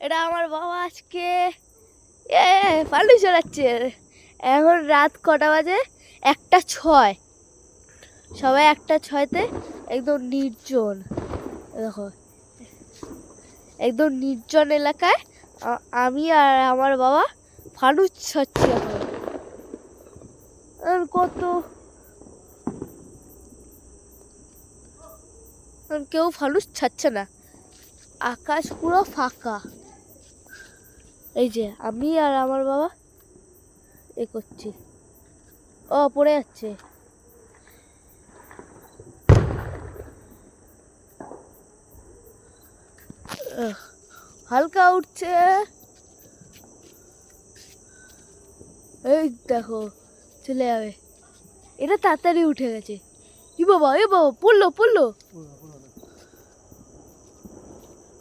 এটা আমার বাবা আজকে পাল্টু চালাচ্ছে। এখন রাত কটা বাজে? 1:06। সবাই 1:06-তে একদম নির্জন, দেখো একদম নির্জন এলাকায় আমি আর আমার বাবা ফানুস ছাড়ছি। এখন কত কেউ ফানুস ছাড়ছে না, আকাশ পুরো ফাঁকা। এই যে আমি আর আমার বাবা এ করছি, ও পড়ে যাচ্ছে। হালকা উঠছে, এই দেখো চলে যাবে। এটা তাড়াতাড়ি উঠে গেছে। এ বাবা পড়লো পড়লো,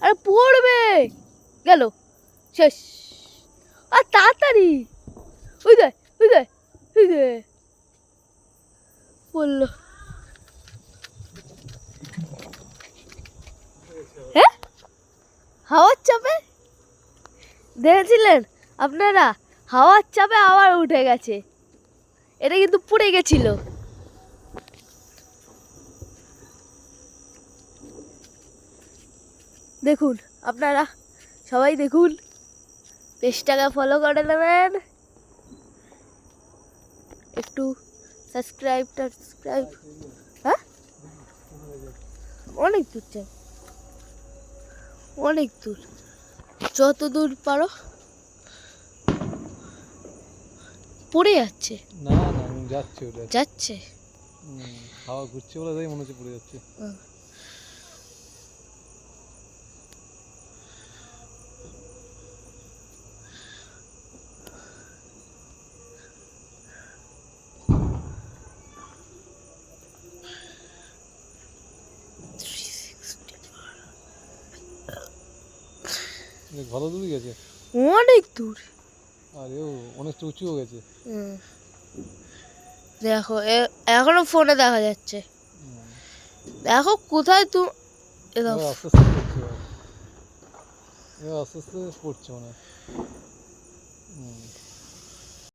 আরে পড়বে, গেল শেষ। আর তাড়াতাড়ি, ওই দেখ পড়লো। হ্যাঁ, হাওয়ার চাপে দেখেছিলেন আপনারা? হাওয়ার চাপে আবার উঠে গেছে। এটা কিন্তু পড়ে গেছিল। দেখুন, আপনারা সবাই দেখুন, পেজটাকে ফলো করে নেবেন, একটু সাবস্ক্রাইব। হ্যাঁ, অনেক দূর চাই, অনেক দূর, যত দূর পারো। পড়ে যাচ্ছে না না, যাচ্ছে ওটা যাচ্ছে, হাওয়া ঘুরছে বলে তাই মনে হচ্ছে পড়ে যাচ্ছে। ভালো দূর গেছে, অনেক দূর। আর এও অনেকটা উঁচুও গেছে। দেখো এখনো ফোনে দেখা যাচ্ছে। দেখো কোথায় তুমি, আস্তে আস্তে পড়ছে, আস্তে আস্তে পড়ছে মনে হয়।